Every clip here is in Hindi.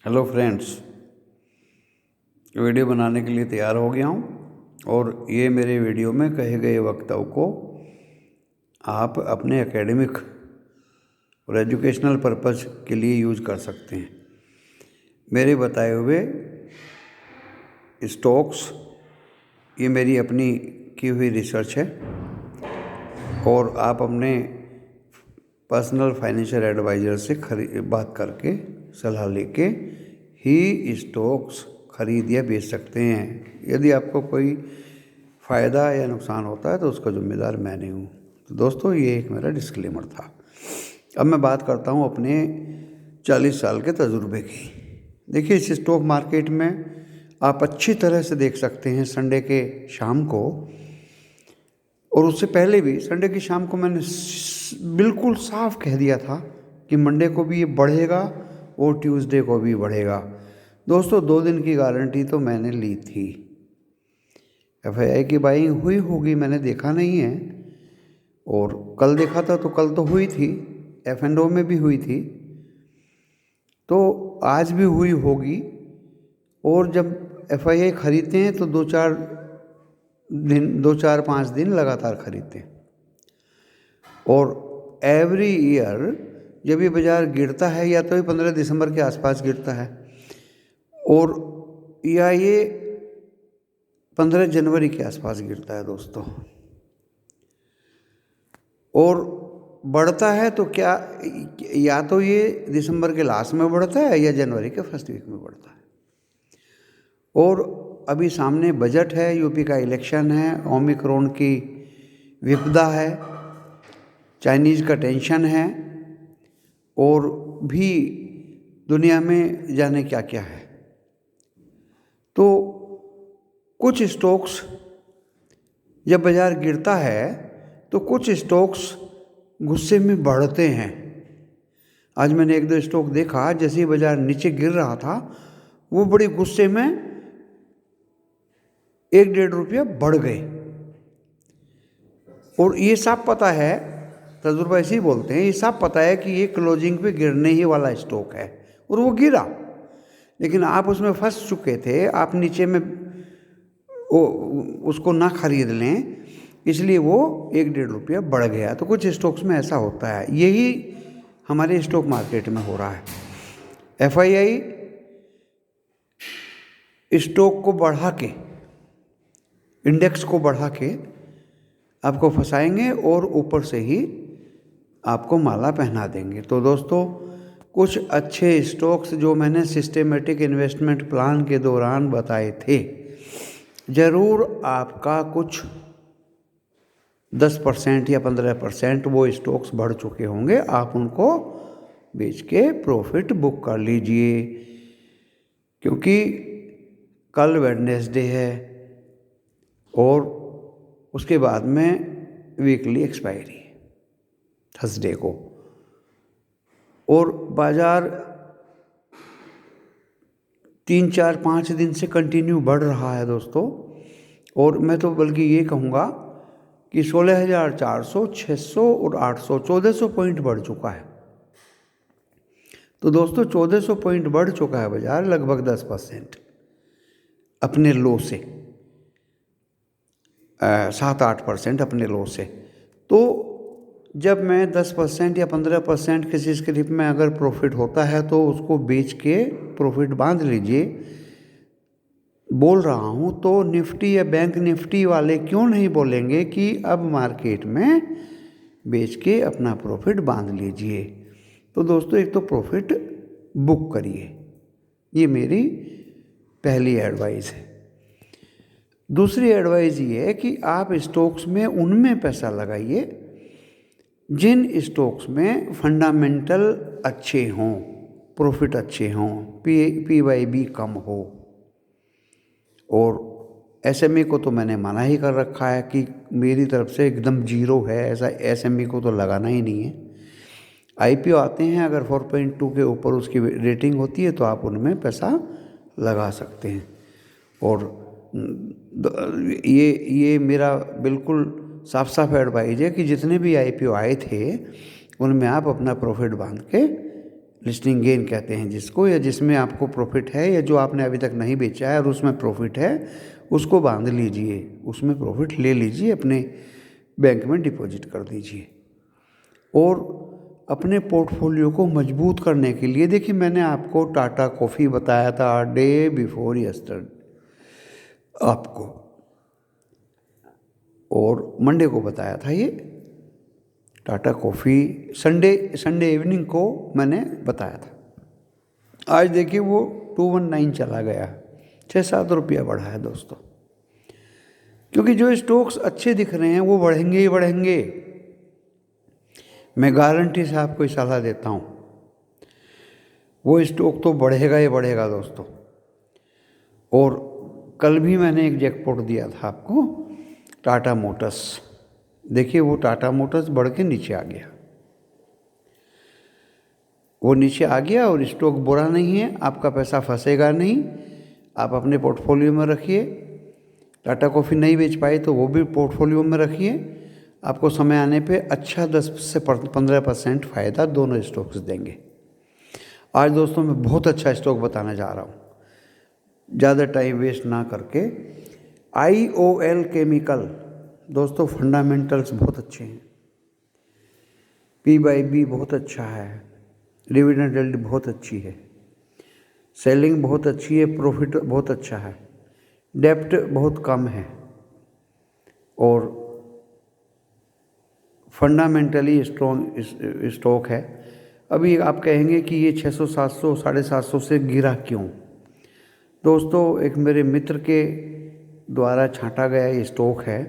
हेलो फ्रेंड्स, वीडियो बनाने के लिए तैयार हो गया हूँ और ये मेरे वीडियो में कहे गए वक्तव्य को आप अपने एकेडमिक और एजुकेशनल पर्पस के लिए यूज कर सकते हैं। मेरे बताए हुए स्टॉक्स ये मेरी अपनी की हुई रिसर्च है और आप अपने पर्सनल फाइनेंशियल एडवाइज़र से बात करके सलाह लेके ही स्टॉक्स खरीद या बेच सकते हैं। यदि आपको कोई फ़ायदा या नुकसान होता है तो उसका जिम्मेदार मैं नहीं हूँ। तो दोस्तों, ये एक मेरा डिस्क्लेमर था। अब मैं बात करता हूँ अपने 40 साल के तजुर्बे की। देखिए, इस स्टॉक मार्केट में आप अच्छी तरह से देख सकते हैं संडे के शाम को, और उससे पहले भी संडे की शाम को मैंने बिल्कुल साफ कह दिया था कि मंडे को भी ये बढ़ेगा और ट्यूसडे को भी बढ़ेगा। दोस्तों, 2 दिन की गारंटी तो मैंने ली थी। FII की बाइंग हुई होगी, मैंने देखा नहीं है, और कल देखा था तो कल तो हुई थी, F&O में भी हुई थी, तो आज भी हुई होगी। और जब FII खरीदते हैं तो 2-4-5 दिन लगातार खरीदते हैं। और एवरी ईयर जब ये बाज़ार गिरता है, या तो ये 15 दिसंबर के आसपास गिरता है, और या ये 15 जनवरी के आसपास गिरता है दोस्तों, और बढ़ता है तो क्या, या तो ये दिसंबर के लास्ट में बढ़ता है या जनवरी के फर्स्ट वीक में बढ़ता है। और अभी सामने बजट है, यूपी का इलेक्शन है, ओमिक्रॉन की विपदा है, चाइनीज़ का टेंशन है, और भी दुनिया में जाने क्या क्या है। तो कुछ स्टॉक्स जब बाज़ार गिरता है तो कुछ स्टॉक्स गुस्से में बढ़ते हैं। आज मैंने 1-2 स्टॉक देखा, जैसे ही बाज़ार नीचे गिर रहा था वो बड़ी गुस्से में 1-1.5 रुपया बढ़ गए। और ये साफ पता है, तजुर्बा ऐसे ही बोलते हैं, ये साफ पता है कि ये क्लोजिंग पे गिरने ही वाला स्टॉक है, और वो गिरा। लेकिन आप उसमें फंस चुके थे, आप नीचे में उसको ना खरीद लें, इसलिए वो 1-1.5 रुपया बढ़ गया। तो कुछ स्टॉक्स में ऐसा होता है, यही हमारे स्टॉक मार्केट में हो रहा है। FII स्टॉक को बढ़ा के, इंडेक्स को बढ़ा के आपको फंसाएंगे और ऊपर से ही आपको माला पहना देंगे। तो दोस्तों, कुछ अच्छे स्टॉक्स जो मैंने सिस्टेमेटिक इन्वेस्टमेंट प्लान के दौरान बताए थे, ज़रूर आपका कुछ 10% या 15% वो स्टॉक्स बढ़ चुके होंगे। आप उनको बेच के प्रॉफिट बुक कर लीजिए, क्योंकि कल वेडनेसडे है और उसके बाद में वीकली एक्सपायरी है थर्सडे को, और बाज़ार 3-4-5 दिन से कंटिन्यू बढ़ रहा है दोस्तों। और मैं तो बल्कि ये कहूँगा कि 16,400, 600 और 800, 1400 पॉइंट बढ़ चुका है। तो दोस्तों, 1400 पॉइंट बढ़ चुका है बाज़ार, लगभग 10% अपने लो से, 7-8% अपने लो से। तो जब मैं 10% या 15% किसी स्क्रिप्ट में अगर प्रॉफिट होता है तो उसको बेच के प्रॉफिट बांध लीजिए। बोल रहा हूँ तो निफ्टी या बैंक निफ्टी वाले क्यों नहीं बोलेंगे कि अब मार्केट में बेच के अपना प्रॉफिट बांध लीजिए। तो दोस्तों, एक तो प्रॉफिट बुक करिए, ये मेरी पहली एडवाइस है। दूसरी एडवाइस ये है कि आप स्टॉक्स में उनमें पैसा लगाइए जिन स्टॉक्स में फंडामेंटल अच्छे हों, प्रॉफिट अच्छे हों, PYB कम हो। और SME को तो मैंने मना ही कर रखा है कि मेरी तरफ से एकदम जीरो है, ऐसा SME को तो लगाना ही नहीं है। IPO आते हैं, अगर 4.2 के ऊपर उसकी रेटिंग होती है तो आप उनमें पैसा लगा सकते हैं। और ये मेरा बिल्कुल साफ साफ एडवाइज है कि जितने भी IPO आए थे उनमें आप अपना प्रॉफिट बांध के लिस्टिंग गेन कहते हैं जिसको, या जिसमें आपको प्रॉफिट है या जो आपने अभी तक नहीं बेचा है और उसमें प्रॉफिट है, उसको बांध लीजिए, उसमें प्रॉफिट ले लीजिए, अपने बैंक में डिपॉजिट कर दीजिए। और अपने पोर्टफोलियो को मजबूत करने के लिए देखिए, मैंने आपको टाटा कॉफ़ी बताया था डे बिफोर यस्टरडे आपको, और मंडे को बताया था ये टाटा कॉफ़ी, संडे इवनिंग को मैंने बताया था। आज देखिए वो 219 चला गया, 6-7 रुपया बढ़ा है दोस्तों, क्योंकि जो स्टॉक्स अच्छे दिख रहे हैं वो बढ़ेंगे ही बढ़ेंगे। मैं गारंटी से आपको सलाह देता हूँ, वो स्टॉक तो बढ़ेगा ही बढ़ेगा दोस्तों। और कल भी मैंने एक जैकपॉट दिया था आपको, टाटा मोटर्स। देखिए वो टाटा मोटर्स बढ़ के नीचे आ गया, वो नीचे आ गया, और स्टॉक बुरा नहीं है, आपका पैसा फंसेगा नहीं, आप अपने पोर्टफोलियो में रखिए। टाटा कॉफ़ी नहीं बेच पाए तो वो भी पोर्टफोलियो में रखिए, आपको समय आने पे अच्छा 10 से 15% फ़ायदा दोनों स्टॉक्स देंगे। आज दोस्तों मैं बहुत अच्छा स्टॉक बताने जा रहा हूँ, ज़्यादा टाइम वेस्ट ना करके। IOL केमिकल दोस्तों, फंडामेंटल्स बहुत अच्छे हैं, P/B बहुत अच्छा है, डिविडेंड यील्ड बहुत अच्छी है, सेलिंग बहुत अच्छी है, प्रॉफिट बहुत अच्छा है, डेप्ट बहुत कम है, और फंडामेंटली स्ट्रॉन्ग स्टॉक है। अभी आप कहेंगे कि ये 600, 700, 750 से गिरा क्यों? दोस्तों एक मेरे मित्र के द्वारा छांटा गया ये स्टॉक है।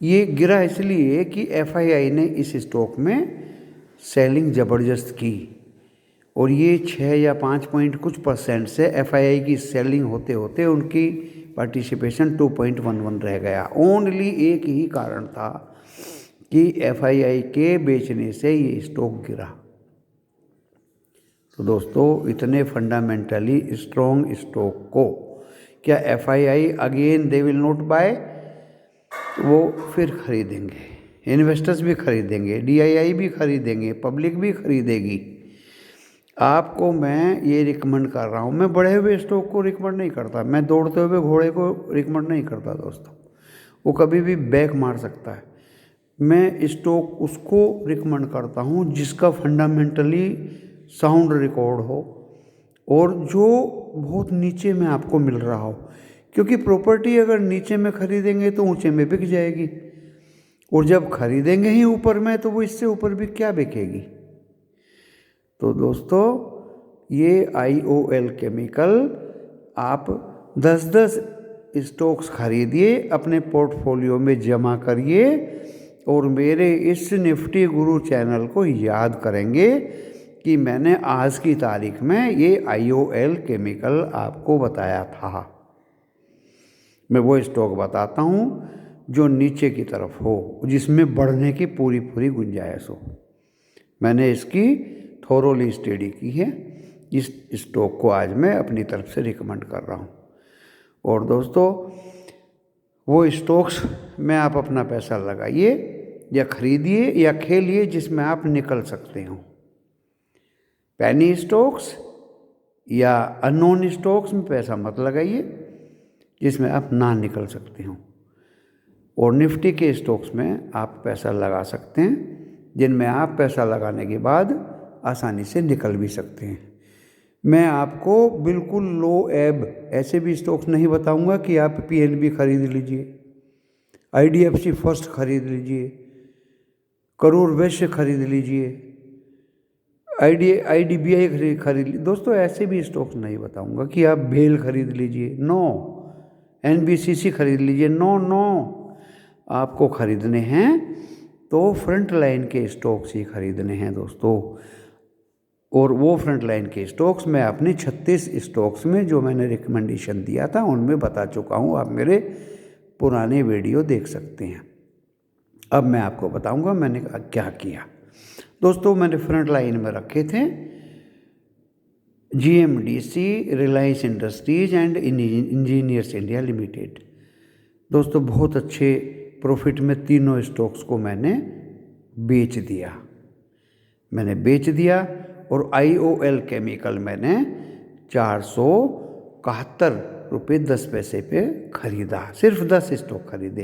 ये गिरा इसलिए कि FII ने इस स्टॉक में सेलिंग ज़बरदस्त की, और ये 6 या 5 पॉइंट कुछ % से FII की सेलिंग होते होते उनकी पार्टिसिपेशन 2.11 रह गया। ओनली एक ही कारण था कि FII के बेचने से ये स्टॉक गिरा। तो दोस्तों इतने फंडामेंटली स्ट्रॉन्ग स्टॉक को क्या FII again they will not buy? वो फिर खरीदेंगे, इन्वेस्टर्स भी खरीदेंगे, DII भी खरीदेंगे, पब्लिक भी खरीदेगी। आपको मैं ये रिकमेंड कर रहा हूँ, मैं बढ़े हुए स्टॉक को रिकमेंड नहीं करता, मैं दौड़ते हुए घोड़े को रिकमेंड नहीं करता दोस्तों, वो कभी भी बैक मार सकता है। मैं स्टॉक उसको रिकमेंड करता हूँ जिसका फंडामेंटली साउंड रिकॉर्ड हो, और जो बहुत नीचे में आपको मिल रहा हो, क्योंकि प्रॉपर्टी अगर नीचे में खरीदेंगे तो ऊंचे में बिक जाएगी, और जब खरीदेंगे ही ऊपर में तो वो इससे ऊपर भी क्या बिकेगी। तो दोस्तों ये IOL केमिकल आप 10-10 स्टॉक्स खरीदिए, अपने पोर्टफोलियो में जमा करिए, और मेरे इस निफ्टी गुरु चैनल को याद करेंगे कि मैंने आज की तारीख में ये IOL केमिकल आपको बताया था। मैं वो स्टॉक बताता हूँ जो नीचे की तरफ हो, जिसमें बढ़ने की पूरी पूरी गुंजाइश हो। मैंने इसकी थोरोली स्टडी की है, इस स्टॉक को आज मैं अपनी तरफ से रिकमेंड कर रहा हूँ। और दोस्तों वो स्टॉक्स में आप अपना पैसा लगाइए या खरीदिए या खेलिए जिसमें आप निकल सकते हो। पेनी स्टॉक्स या अननोन स्टॉक्स में पैसा मत लगाइए जिसमें आप ना निकल सकते हो, और निफ्टी के स्टॉक्स में आप पैसा लगा सकते हैं जिनमें आप पैसा लगाने के बाद आसानी से निकल भी सकते हैं। मैं आपको बिल्कुल लो एब ऐसे भी स्टॉक्स नहीं बताऊंगा कि आप PNB खरीद लीजिए, IDFC फर्स्ट खरीद लीजिए, करूर वैश्य खरीद लीजिए, IDBI खरीद लीजिए। दोस्तों ऐसे भी स्टॉक्स नहीं बताऊंगा कि आप भेल खरीद लीजिए, नो, NBCC खरीद लीजिए, नो नो। आपको खरीदने हैं तो फ्रंट लाइन के स्टॉक्स ही खरीदने हैं दोस्तों, और वो फ्रंट लाइन के स्टॉक्स मैं अपने 36 स्टॉक्स में जो मैंने रिकमेंडेशन दिया था उनमें बता चुका हूँ, आप मेरे पुराने वीडियो देख सकते हैं। अब मैं आपको बताऊंगा मैंने क्या किया। दोस्तों मैंने फ्रंट लाइन में रखे थे GMDC, Reliance industries and engineers India limited. दोस्तों बहुत अच्छे प्रॉफिट में तीनों स्टॉक्स को मैंने बेच दिया, और IOL केमिकल मैंने 471.10 रुपये पे ख़रीदा। सिर्फ 10 स्टॉक खरीदे।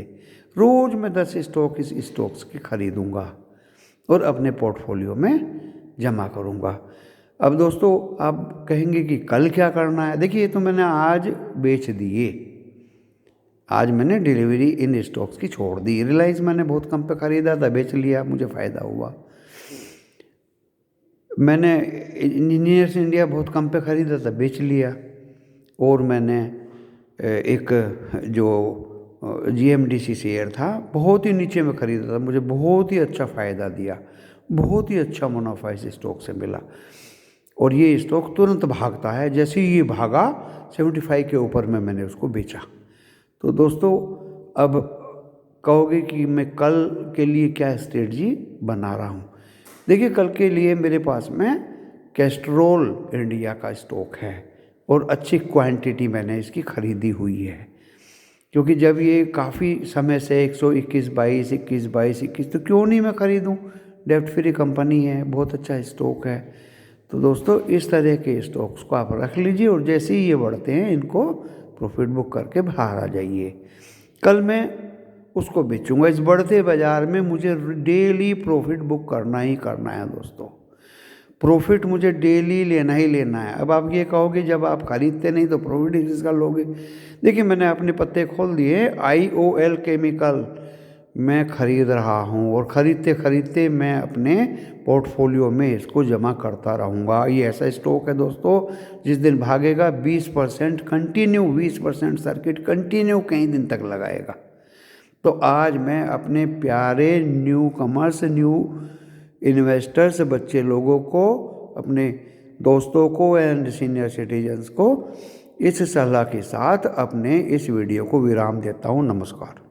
रोज़ मैं 10 स्टॉक इस स्टॉक्स के ख़रीदूँगा और अपने पोर्टफोलियो में जमा करूँगा। अब दोस्तों आप कहेंगे कि कल क्या करना है। देखिए ये तो मैंने आज बेच दिए। आज मैंने डिलीवरी इन स्टॉक्स की छोड़ दी। रिलायंस मैंने बहुत कम पे ख़रीदा था, बेच लिया, मुझे फ़ायदा हुआ। मैंने इंजीनियर्स इंडिया बहुत कम पे ख़रीदा था, बेच लिया। और मैंने एक जो GMDC शेयर था बहुत ही नीचे में ख़रीदा था, मुझे बहुत ही अच्छा फ़ायदा दिया, बहुत ही अच्छा मुनाफा इस स्टॉक से मिला। और ये स्टॉक तुरंत भागता है, जैसे ही ये भागा 75 के ऊपर में मैंने उसको बेचा। तो दोस्तों अब कहोगे कि मैं कल के लिए क्या स्ट्रेटजी बना रहा हूँ। देखिए कल के लिए मेरे पास में कैस्ट्रॉल इंडिया का स्टॉक है और अच्छी क्वांटिटी मैंने इसकी ख़रीदी हुई है, क्योंकि जब ये काफ़ी समय से 121.22 तो क्यों नहीं मैं ख़रीदूँ। डेब्ट फ्री कंपनी है, बहुत अच्छा स्टॉक है। तो दोस्तों इस तरह के स्टॉक्स को आप रख लीजिए और जैसे ही ये बढ़ते हैं इनको प्रॉफिट बुक करके बाहर आ जाइए। कल मैं उसको बेचूंगा। इस बढ़ते बाज़ार में मुझे डेली प्रॉफिट बुक करना ही करना है दोस्तों। प्रॉफिट मुझे डेली लेना ही लेना है। अब आप ये कहोगे जब आप खरीदते नहीं तो प्रॉफिट किसका लोगे। देखिए मैंने अपने पत्ते खोल दिए। IOL केमिकल मैं ख़रीद रहा हूँ और ख़रीदते ख़रीदते मैं अपने पोर्टफोलियो में इसको जमा करता रहूँगा। ये ऐसा स्टॉक है दोस्तों जिस दिन भागेगा 20% कंटिन्यू, 20% सर्किट कंटिन्यू कई दिन तक लगाएगा। तो आज मैं अपने प्यारे न्यू कमर्स, न्यू इन्वेस्टर्स, बच्चे लोगों को, अपने दोस्तों को एंड सीनियर सिटीजन्स को इस सलाह के साथ अपने इस वीडियो को विराम देता हूँ। नमस्कार।